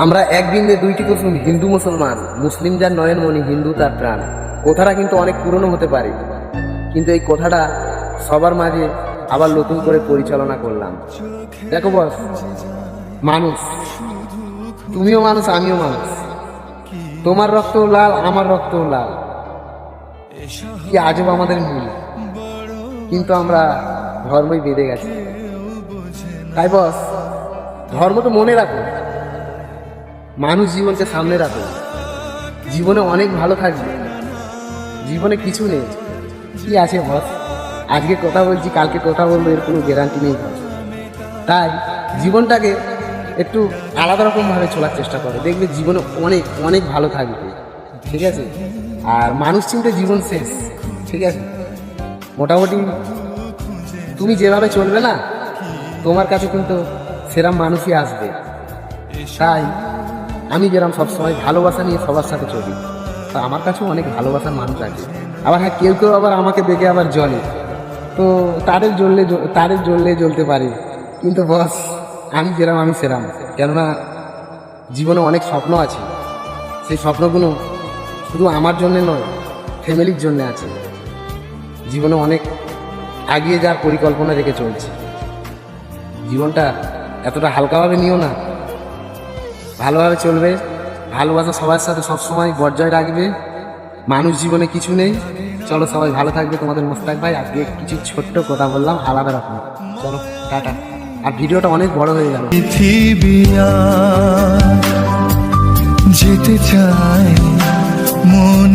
আমরা একদিনে দুইটি কুসুম, হিন্দু মুসলমান, মুসলিম যার নয়নমণি, হিন্দু তার প্রাণ। কথাটা কিন্তু অনেক পুরনো হতে পারে, কিন্তু এই কথাটা সবার মাঝে আবার নতুন করে পরিচালনা করলাম। দেখো বস, মানুষ, তুমিও মানুষ, আমিও মানুষ। তোমার রক্ত লাল, আমার রক্ত লাল। কি আজব আমাদের মিল, কিন্তু আমরা ধর্মই বেঁধে গেছি। তাই বস, ধর্ম তো মনে রাখো, মানুষ জীবনকে সামনে রাখো। জীবনে অনেক ভালো থাকবে, জীবনে কিছু নেই। কি আছে বস, আজকে কথা বলছি, কালকে কথা বলবো, এর কোনো গ্যারান্টি নেই বস। তাই জীবনটাকে একটু আলাদা রকমভাবে চলার চেষ্টা করো, দেখবে জীবনে অনেক অনেক ভালো থাকবে। ঠিক আছে? আর মানুষ চিনতে জীবন শেষ। ঠিক আছে? মোটামুটি তুমি যেভাবে চলবে না, তোমার কাছে কিন্তু সেরকম মানুষই আসবে। তাই আমি যেরকম সবসময় ভালোবাসা নিয়ে সবার সাথে চলি, তা আমার কাছেও অনেক ভালোবাসার মানুষ আছে। আবার হ্যাঁ, কেউ কেউ আবার আমাকে দেখে আবার জ্বলে, তো তাদের জ্বললে জ্বলতে পারে, কিন্তু বস আমি যেরাম আমি সেরাম। কেননা জীবনে অনেক স্বপ্ন আছে, সেই স্বপ্নগুলো শুধু আমার জন্যে নয়, ফ্যামিলির জন্য আছে। জীবনে অনেক এগিয়ে যাওয়ার পরিকল্পনা রেখে চলছে। জীবনটা এতটা হালকাভাবে নিও না, ভালোভাবে চলবে। ভালোবাসা সবার সাথে সবসময় বজায় রাখবে। মানুষ জীবনে কিছু নেই। চলো সবাই ভালো থাকবে। তোমাদের মোস্তাক ভাই আজকে কিছু ছোট্ট কথা বললাম আলাদা রকম। চলো টাটা। আর ভিডিওটা অনেক বড় হয়ে গেল। পৃথিবী আর যেতে চাই মন